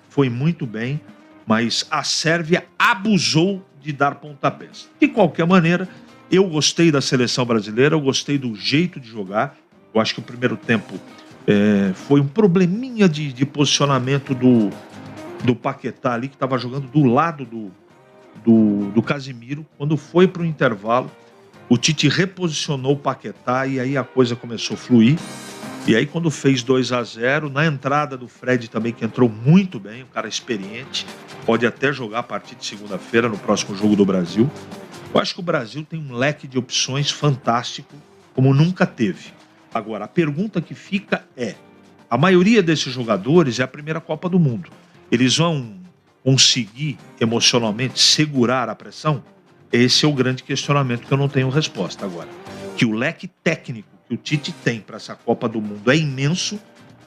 foi muito bem, mas a Sérvia abusou de dar pontapés. De qualquer maneira, eu gostei da seleção brasileira, eu gostei do jeito de jogar. Eu acho que o primeiro tempo foi um probleminha de posicionamento do Paquetá ali, que estava jogando do lado do Casimiro. Quando foi para o intervalo, o Tite reposicionou o Paquetá e aí a coisa começou a fluir. E aí quando fez 2-0, na entrada do Fred também, que entrou muito bem, um cara experiente, pode até jogar a partir de segunda-feira no próximo jogo do Brasil. Eu acho que o Brasil tem um leque de opções fantástico, como nunca teve. Agora, a pergunta que fica é, a maioria desses jogadores é a primeira Copa do Mundo. Eles vão conseguir emocionalmente segurar a pressão? Esse é o grande questionamento que eu não tenho resposta agora. Que o leque técnico que o Tite tem para essa Copa do Mundo é imenso,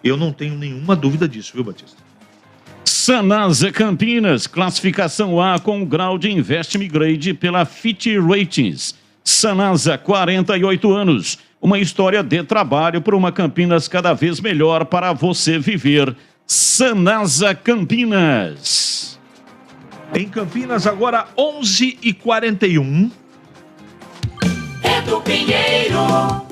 eu não tenho nenhuma dúvida disso, viu, Batista? Sanasa Campinas, classificação A com grau de Investment Grade pela Fitch Ratings. Sanasa, 48 anos, uma história de trabalho para uma Campinas cada vez melhor para você viver. Sanasa Campinas. Em Campinas, agora 11h41. Pedro Pinheiro.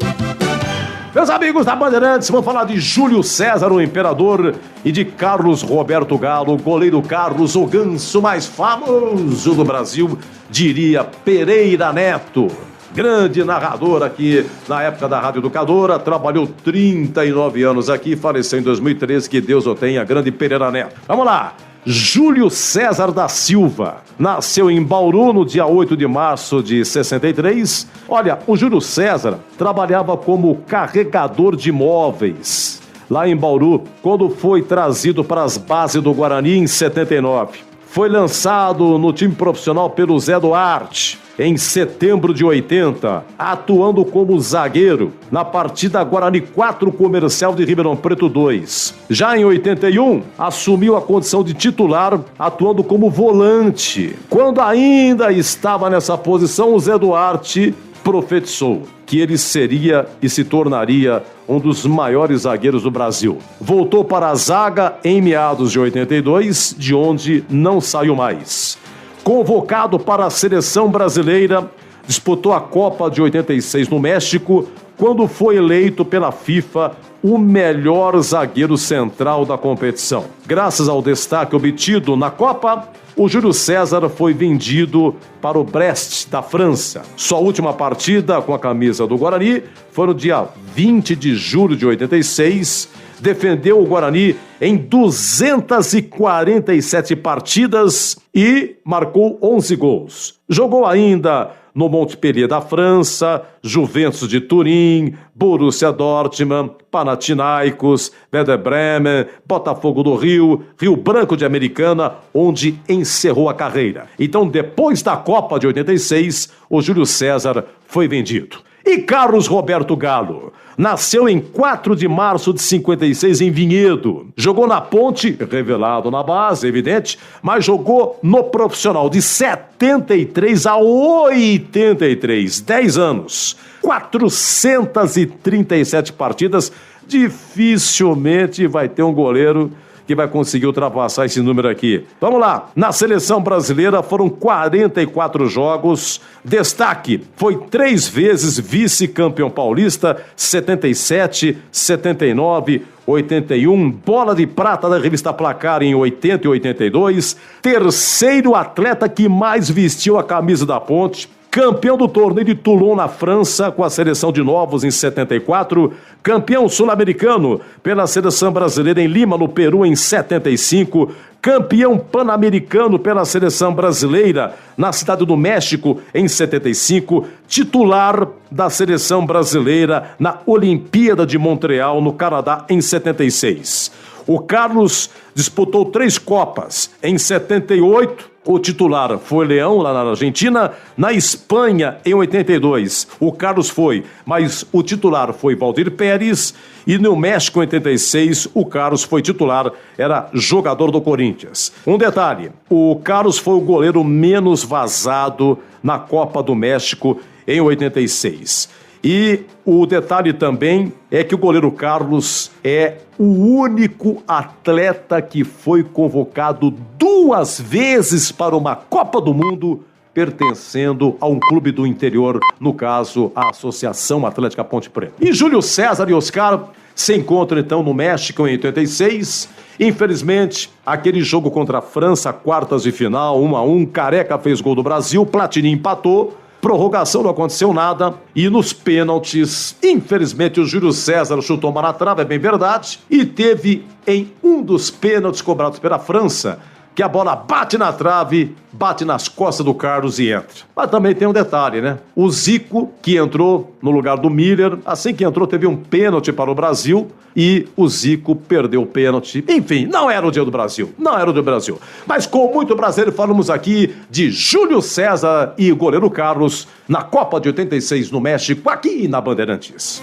Meus amigos da Bandeirantes, vamos falar de Júlio César, o imperador, e de Carlos Roberto Galo, goleiro Carlos, o ganso mais famoso do Brasil, diria Pereira Neto. Grande narrador aqui na época da Rádio Educadora, trabalhou 39 anos aqui, faleceu em 2013, que Deus o tenha, grande Pereira Neto. Vamos lá! Júlio César da Silva, nasceu em Bauru no dia 8 de março de 63. Olha, o Júlio César trabalhava como carregador de móveis lá em Bauru, quando foi trazido para as bases do Guarani em 79. Foi lançado no time profissional pelo Zé Duarte em setembro de 80, atuando como zagueiro na partida Guarani 4, Comercial de Ribeirão Preto 2. Já em 81, assumiu a condição de titular, atuando como volante. Quando ainda estava nessa posição, o Zé Duarte profetizou que ele seria e se tornaria um dos maiores zagueiros do Brasil. Voltou para a zaga em meados de 82, de onde não saiu mais. Convocado para a seleção brasileira, disputou a Copa de 86 no México, quando foi eleito pela FIFA o melhor zagueiro central da competição. Graças ao destaque obtido na Copa, o Júlio César foi vendido para o Brest, da França. Sua última partida com a camisa do Guarani foi no dia 20 de julho de 86. Defendeu o Guarani em 247 partidas e marcou 11 gols. Jogou ainda no Montpellier da França, Juventus de Turim, Borussia Dortmund, Panathinaikos, Werder Bremen, Botafogo do Rio, Rio Branco de Americana, onde encerrou a carreira. Então, depois da Copa de 86, o Júlio César foi vendido. E Carlos Roberto Galo nasceu em 4 de março de 56 em Vinhedo. Jogou na Ponte, revelado na base, evidente, mas jogou no profissional de 73 a 83, 10 anos. 437 partidas, dificilmente vai ter um goleiro que vai conseguir ultrapassar esse número aqui. Vamos lá, na seleção brasileira foram 44 jogos, destaque, foi 3 vezes vice-campeão paulista, 77, 79, 81, bola de prata da revista Placar em 80 e 82, terceiro atleta que mais vestiu a camisa da Ponte, campeão do torneio de Toulon na França com a seleção de Novos em 74, campeão sul-americano pela seleção brasileira em Lima, no Peru, em 75, campeão pan-americano pela seleção brasileira na Cidade do México em 75, titular da seleção brasileira na Olimpíada de Montreal, no Canadá, em 76. O Carlos disputou 3 Copas. Em 78, o titular foi Leão, lá na Argentina. Na Espanha, em 82, o Carlos foi, mas o titular foi Valdir Pérez. E no México, em 86, o Carlos foi titular, era jogador do Corinthians. Um detalhe, o Carlos foi o goleiro menos vazado na Copa do México em 86. E o detalhe também é que o goleiro Carlos é o único atleta que foi convocado 2 vezes para uma Copa do Mundo pertencendo a um clube do interior, no caso, a Associação Atlética Ponte Preta. E Júlio César e Oscar se encontram então no México em 86. Infelizmente, aquele jogo contra a França, quartas de final, 1-1, Careca fez gol do Brasil, Platini empatou. Prorrogação não aconteceu nada e nos pênaltis, infelizmente o Júlio César chutou uma na trave, é bem verdade, e teve em um dos pênaltis cobrados pela França, que a bola bate na trave, bate nas costas do Carlos e entra. Mas também tem um detalhe, né? O Zico, que entrou no lugar do Miller, assim que entrou teve um pênalti para o Brasil e o Zico perdeu o pênalti. Enfim, não era o dia do Brasil, não era o dia do Brasil. Mas com muito prazer falamos aqui de Júlio César e o goleiro Carlos na Copa de 86 no México, aqui na Bandeirantes.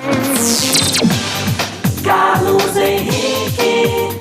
Carlos Henrique.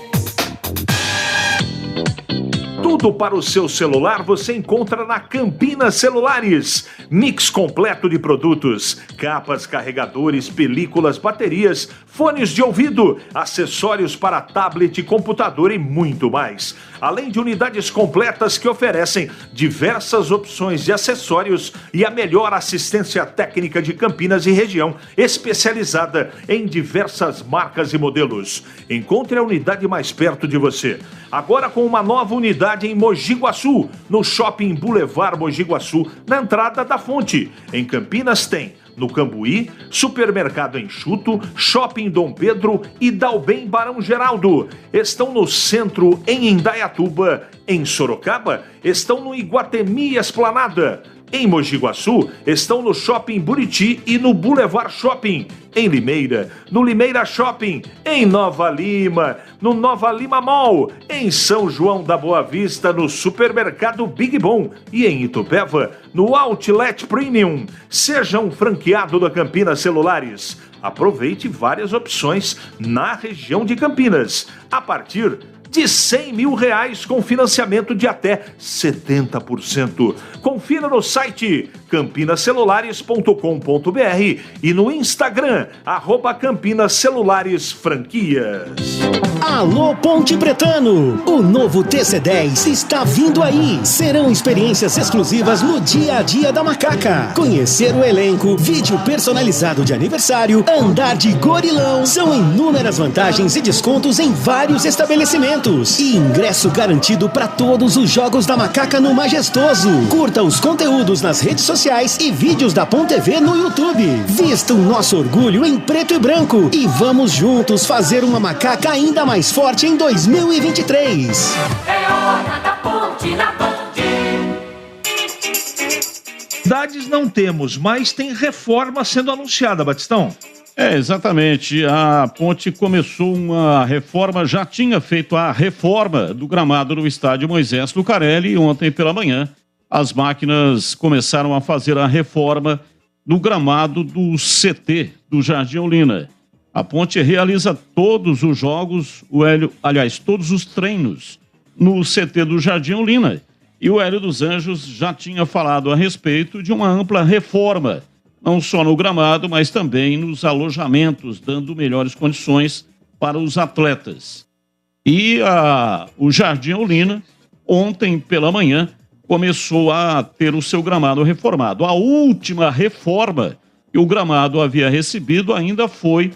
Tudo para o seu celular você encontra na Campinas Celulares. Mix completo de produtos, capas, carregadores, películas, baterias, fones de ouvido, acessórios para tablet, computador e muito mais. Além de unidades completas que oferecem diversas opções de acessórios e a melhor assistência técnica de Campinas e região, especializada em diversas marcas e modelos. Encontre a unidade mais perto de você. Agora com uma nova unidade em Mogi Guaçu, no Shopping Boulevard Mogi Guaçu, na entrada da Fonte. Em Campinas tem no Cambuí, Supermercado Enxuto, Shopping Dom Pedro e Dalbem Barão Geraldo. Estão no centro em Indaiatuba. Em Sorocaba, estão no Iguatemi Esplanada. Em Mogi Guaçu, estão no Shopping Buriti e no Boulevard Shopping. Em Limeira, no Limeira Shopping. Em Nova Lima, no Nova Lima Mall. Em São João da Boa Vista, no Supermercado Big Bom. E em Itupeva, no Outlet Premium. Seja um franqueado da Campinas Celulares. Aproveite várias opções na região de Campinas. A partir de R$100 mil com financiamento de até 70%. Confira no site campinascelulares.com.br e no Instagram, @Campinas Celulares Franquias. Alô Ponte Pretano, o novo TC10 está vindo aí. Serão experiências exclusivas no dia a dia da Macaca. Conhecer o elenco, vídeo personalizado de aniversário, andar de gorilão. São inúmeras vantagens e descontos em vários estabelecimentos. E ingresso garantido para todos os jogos da Macaca no Majestoso. Curta os conteúdos nas redes sociais e vídeos da Ponte TV no YouTube. Vista o nosso orgulho em preto e branco e vamos juntos fazer uma Macaca ainda mais forte em 2023. É hora da Ponte na Ponte. Cidades não temos, mas tem reforma sendo anunciada, Batistão. Exatamente. A Ponte começou uma reforma, já tinha feito a reforma do gramado no estádio Moisés Lucarelli. Ontem pela manhã, as máquinas começaram a fazer a reforma no gramado do CT, do Jardim Olinda. A Ponte realiza todos os jogos, todos os treinos no CT do Jardim Olinda. E o Hélio dos Anjos já tinha falado a respeito de uma ampla reforma, não só no gramado, mas também nos alojamentos, dando melhores condições para os atletas. E o Jardim Olinda, ontem pela manhã, começou a ter o seu gramado reformado. A última reforma que o gramado havia recebido ainda foi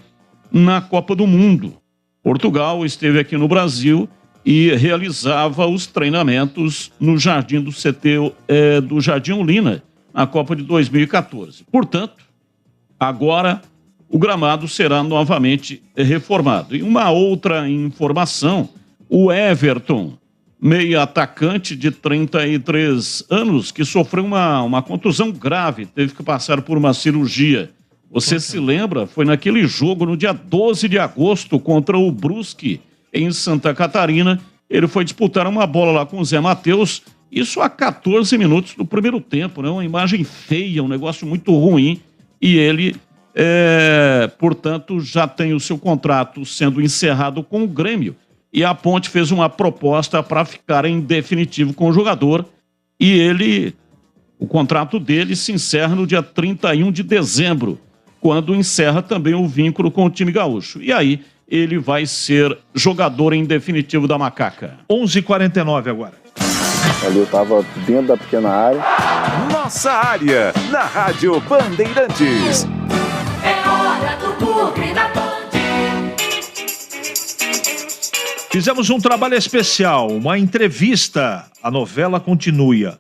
na Copa do Mundo. Portugal esteve aqui no Brasil e realizava os treinamentos no jardim do CT do Jardim Olinda, na Copa de 2014. Portanto, agora o gramado será novamente reformado. E uma outra informação, o Everton, meio atacante de 33 anos, que sofreu uma contusão grave, teve que passar por uma cirurgia. Você se lembra? Foi naquele jogo no dia 12 de agosto contra o Brusque, em Santa Catarina. Ele foi disputar uma bola lá com o Zé Matheus, isso a 14 minutos do primeiro tempo, né? Uma imagem feia, um negócio muito ruim. E ele, portanto, já tem o seu contrato sendo encerrado com o Grêmio. E a Ponte fez uma proposta para ficar em definitivo com o jogador. E o contrato dele se encerra no dia 31 de dezembro, quando encerra também o vínculo com o time gaúcho. E aí ele vai ser jogador em definitivo da Macaca. 11h49 agora. Ali eu estava dentro da pequena área. Nossa área, na Rádio Bandeirantes. É hora do Bugre na Ponte. Fizemos um trabalho especial, uma entrevista. A novela continua.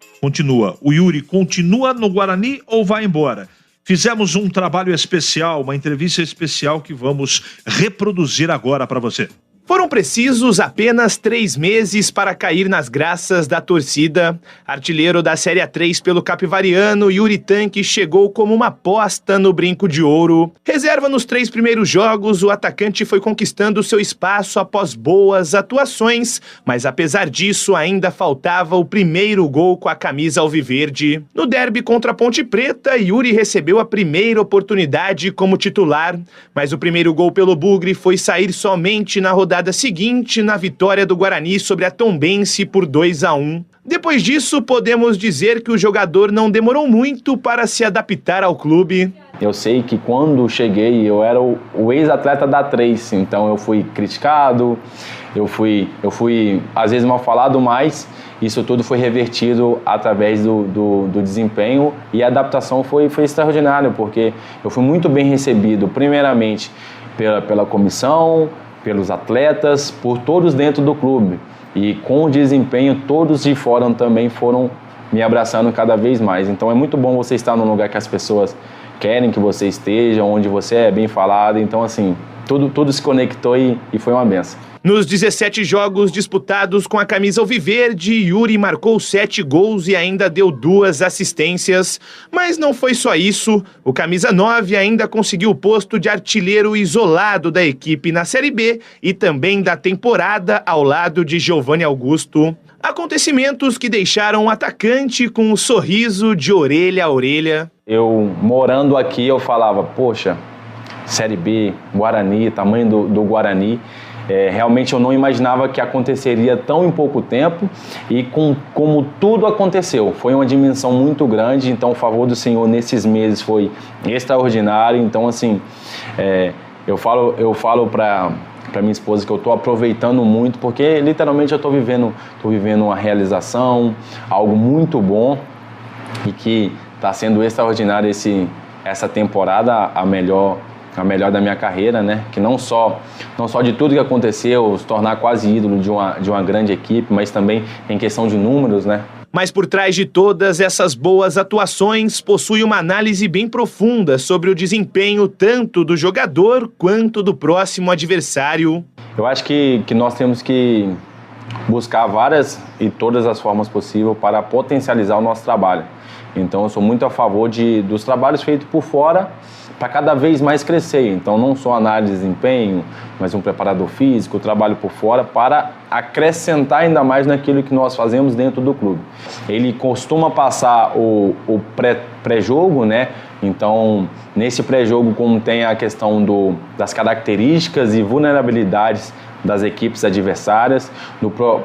O Yuri continua no Guarani ou vai embora? Fizemos um trabalho especial, uma entrevista especial que vamos reproduzir agora para você. Foram precisos apenas 3 meses para cair nas graças da torcida. Artilheiro da Série A3 pelo Capivariano, Yuri Tanque chegou como uma aposta no brinco de ouro. Reserva nos 3 primeiros jogos, o atacante foi conquistando seu espaço após boas atuações, mas apesar disso ainda faltava o primeiro gol com a camisa alviverde. No derby contra a Ponte Preta, Yuri recebeu a primeira oportunidade como titular, mas o primeiro gol pelo Bugre foi sair somente na rodada seguinte, na vitória do Guarani sobre a Tombense por 2-1. Depois disso, podemos dizer que o jogador não demorou muito para se adaptar ao clube. Eu sei que quando cheguei, eu era o ex-atleta da 3, então eu fui criticado, eu fui às vezes mal falado, mas isso tudo foi revertido através do desempenho, e a adaptação foi extraordinária, porque eu fui muito bem recebido, primeiramente pela comissão, pelos atletas, por todos dentro do clube. E com o desempenho, todos de fora também foram me abraçando cada vez mais. Então é muito bom você estar num lugar que as pessoas querem que você esteja, onde você é bem falado. Então, assim, tudo se conectou e foi uma benção. Nos 17 jogos disputados com a camisa alviverde, Yuri marcou 7 gols e ainda deu 2 assistências. Mas não foi só isso, o camisa 9 ainda conseguiu o posto de artilheiro isolado da equipe na Série B e também da temporada ao lado de Giovanni Augusto. Acontecimentos que deixaram o atacante com um sorriso de orelha a orelha. Eu, morando aqui, eu falava, poxa, Série B, Guarani, tamanho do Guarani. Realmente eu não imaginava que aconteceria tão em pouco tempo e como tudo aconteceu. Foi uma dimensão muito grande, então o favor do Senhor nesses meses foi extraordinário. Então, assim, eu falo para minha esposa que eu estou aproveitando muito, porque literalmente eu estou vivendo uma realização, algo muito bom e que está sendo extraordinário essa temporada, a melhor da minha carreira, né? Que não só de tudo que aconteceu, se tornar quase ídolo de uma grande equipe, mas também em questão de números, né? Mas por trás de todas essas boas atuações, possui uma análise bem profunda sobre o desempenho tanto do jogador quanto do próximo adversário. Eu acho que nós temos que buscar várias e todas as formas possíveis para potencializar o nosso trabalho. Então eu sou muito a favor dos trabalhos feitos por fora para cada vez mais crescer. Então não só análise de desempenho, mas um preparador físico, trabalho por fora para acrescentar ainda mais naquilo que nós fazemos dentro do clube. Ele costuma passar o pré-jogo, né? Então nesse pré-jogo, como tem a questão das características e vulnerabilidades das equipes adversárias,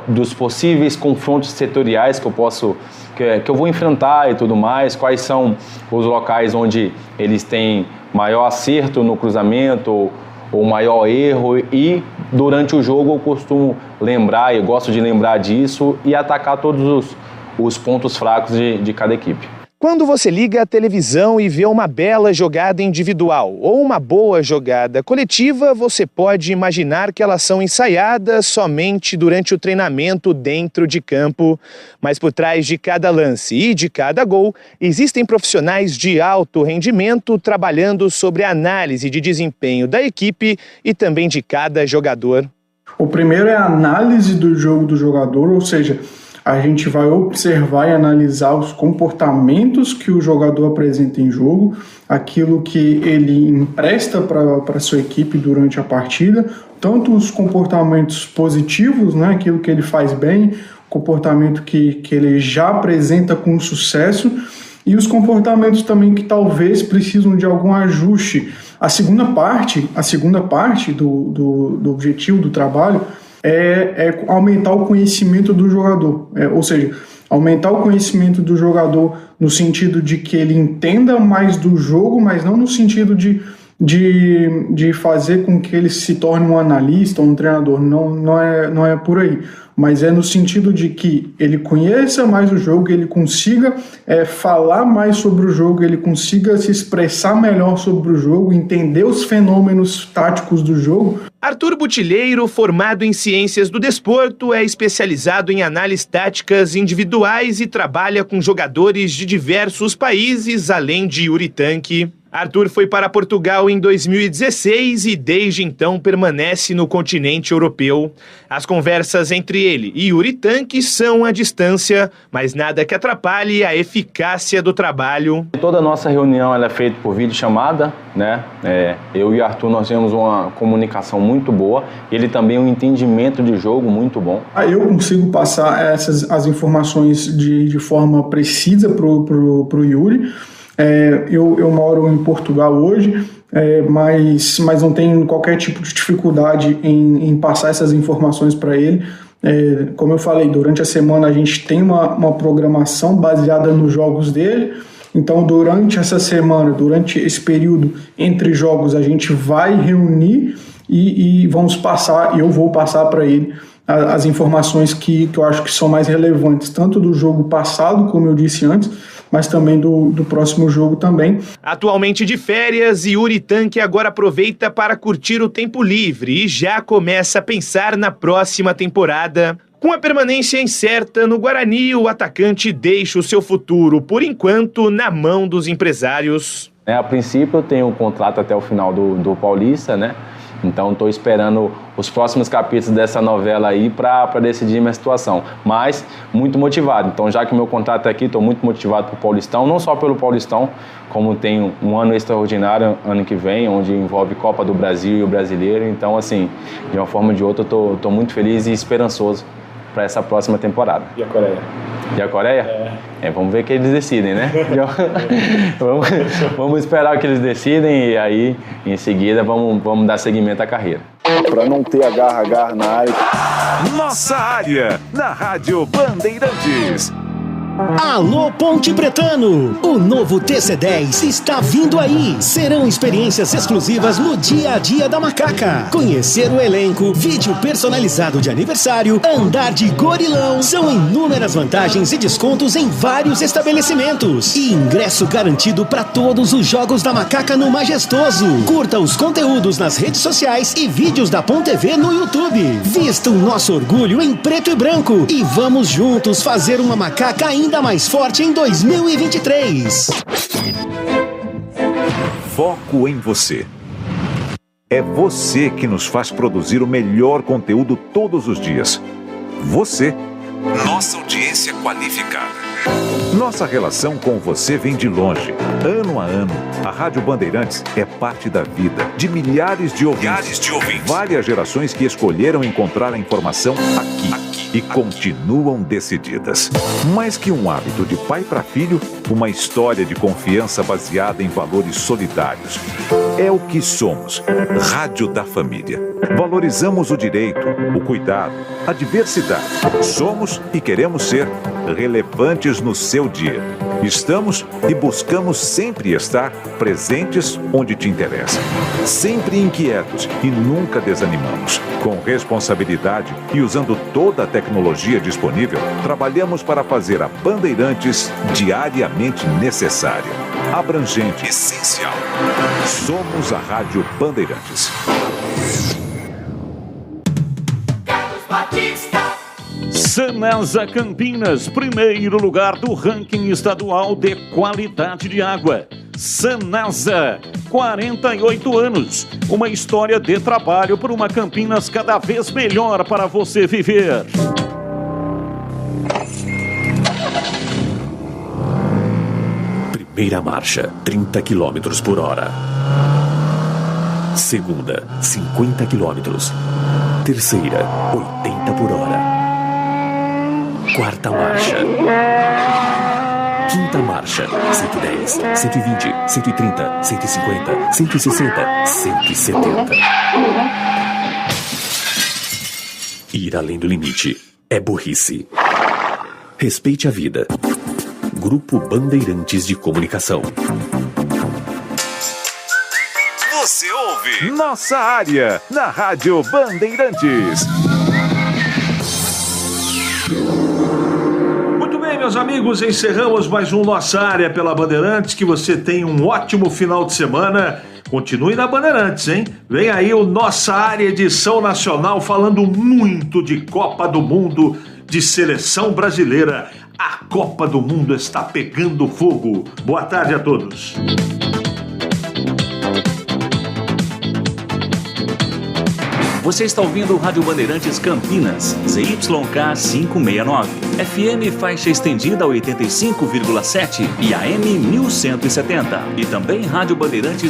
dos possíveis confrontos setoriais que eu vou enfrentar e tudo mais, quais são os locais onde eles têm maior acerto no cruzamento ou maior erro, e durante o jogo eu costumo lembrar, eu gosto de lembrar disso e atacar todos os pontos fracos de cada equipe. Quando você liga a televisão e vê uma bela jogada individual ou uma boa jogada coletiva, você pode imaginar que elas são ensaiadas somente durante o treinamento dentro de campo. Mas por trás de cada lance e de cada gol, existem profissionais de alto rendimento trabalhando sobre a análise de desempenho da equipe e também de cada jogador. O primeiro é a análise do jogo do jogador, ou seja, a gente vai observar e analisar os comportamentos que o jogador apresenta em jogo, aquilo que ele empresta para a sua equipe durante a partida, tanto os comportamentos positivos, né, aquilo que ele faz bem, comportamento que ele já apresenta com sucesso, e os comportamentos também que talvez precisam de algum ajuste. A segunda parte do objetivo do trabalho é aumentar o conhecimento do jogador, ou seja, aumentar o conhecimento do jogador no sentido de que ele entenda mais do jogo, mas não no sentido de fazer com que ele se torne um analista ou um treinador, não é por aí, mas é no sentido de que ele conheça mais o jogo, ele consiga falar mais sobre o jogo, ele consiga se expressar melhor sobre o jogo, entender os fenômenos táticos do jogo. Arthur Butilheiro, formado em Ciências do Desporto, é especializado em análises táticas individuais e trabalha com jogadores de diversos países, além de Yuri Tanque. Arthur foi para Portugal em 2016 e desde então permanece no continente europeu. As conversas entre ele e Yuri Tanque são à distância, mas nada que atrapalhe a eficácia do trabalho. Toda a nossa reunião ela é feita por videochamada, né? Eu e Arthur nós temos uma comunicação muito boa, ele também um entendimento de jogo muito bom. Eu consigo passar as informações de forma precisa pro Yuri. Eu moro em Portugal hoje, mas não tenho qualquer tipo de dificuldade em passar essas informações para ele. Como eu falei, durante a semana a gente tem uma programação baseada nos jogos dele. Então, durante essa semana, durante esse período entre jogos, a gente vai reunir e vamos passar, e eu vou passar para ele as informações que eu acho que são mais relevantes, tanto do jogo passado, como eu disse antes, mas também do próximo jogo também. Atualmente de férias, Yuri Tanque agora aproveita para curtir o tempo livre e já começa a pensar na próxima temporada. Com a permanência incerta no Guarani, o atacante deixa o seu futuro, por enquanto, na mão dos empresários. A princípio eu tenho um contrato até o final do Paulista, né? Então estou esperando os próximos capítulos dessa novela aí para decidir minha situação. Mas muito motivado. Então já que o meu contrato é aqui, estou muito motivado para o Paulistão. Não só pelo Paulistão, como tem um ano extraordinário ano que vem, onde envolve Copa do Brasil e o Brasileiro. Então assim, de uma forma ou de outra, eu estou muito feliz e esperançoso para essa próxima temporada. E a Coreia? E a Coreia? Vamos ver o que eles decidem, né? vamos esperar o que eles decidem e aí, em seguida, vamos dar seguimento à carreira. Para não ter agarra na área. Nossa área, na Rádio Bandeirantes. Alô Ponte Pretano, o novo TC10 está vindo aí. Serão experiências exclusivas no dia a dia da Macaca. Conhecer o elenco, vídeo personalizado de aniversário, andar de gorilão. São inúmeras vantagens e descontos em vários estabelecimentos. E ingresso garantido para todos os jogos da Macaca no Majestoso. Curta os conteúdos nas redes sociais e vídeos da Pon TV no YouTube. Vista o nosso orgulho em preto e branco e vamos juntos fazer uma Macaca ainda mais forte em 2023. Foco em você. É você que nos faz produzir o melhor conteúdo todos os dias. Você, nossa audiência qualificada. Nossa relação com você vem de longe. Ano a ano, a Rádio Bandeirantes é parte da vida de milhares de ouvintes. Várias gerações que escolheram encontrar a informação aqui e continuam decididas. Mais que um hábito de pai para filho, uma história de confiança baseada em valores solidários. É o que somos, Rádio da Família. Valorizamos o direito, o cuidado, a diversidade. Somos e queremos ser relevantes no seu dia. Estamos e buscamos sempre estar presentes onde te interessa. Sempre inquietos e nunca desanimamos. Com responsabilidade e usando toda a tecnologia disponível, trabalhamos para fazer a Bandeirantes diariamente necessária, abrangente, essencial. Somos a Rádio Bandeirantes. Sanasa Campinas, primeiro lugar do ranking estadual de qualidade de água. Sanasa, 48 anos, uma história de trabalho por uma Campinas cada vez melhor para você viver. Primeira marcha, 30 km por hora. Segunda, 50 km. Terceira, 80 por hora. Quarta marcha. Quinta marcha, 110, 120, 130, 150, 160, 170. Ir além do limite é burrice. Respeite a vida. Grupo Bandeirantes de Comunicação. Você ouve Nossa Área, na Rádio Bandeirantes. Muito bem, meus amigos, encerramos mais um Nossa Área pela Bandeirantes. Que você tenha um ótimo final de semana. Continue na Bandeirantes, hein? Vem aí o Nossa Área edição nacional, falando muito de Copa do Mundo, de seleção brasileira. A Copa do Mundo está pegando fogo. Boa tarde a todos. Você está ouvindo o Rádio Bandeirantes Campinas, ZYK 569, FM faixa estendida 85,7 e AM 1170. E também Rádio Bandeirantes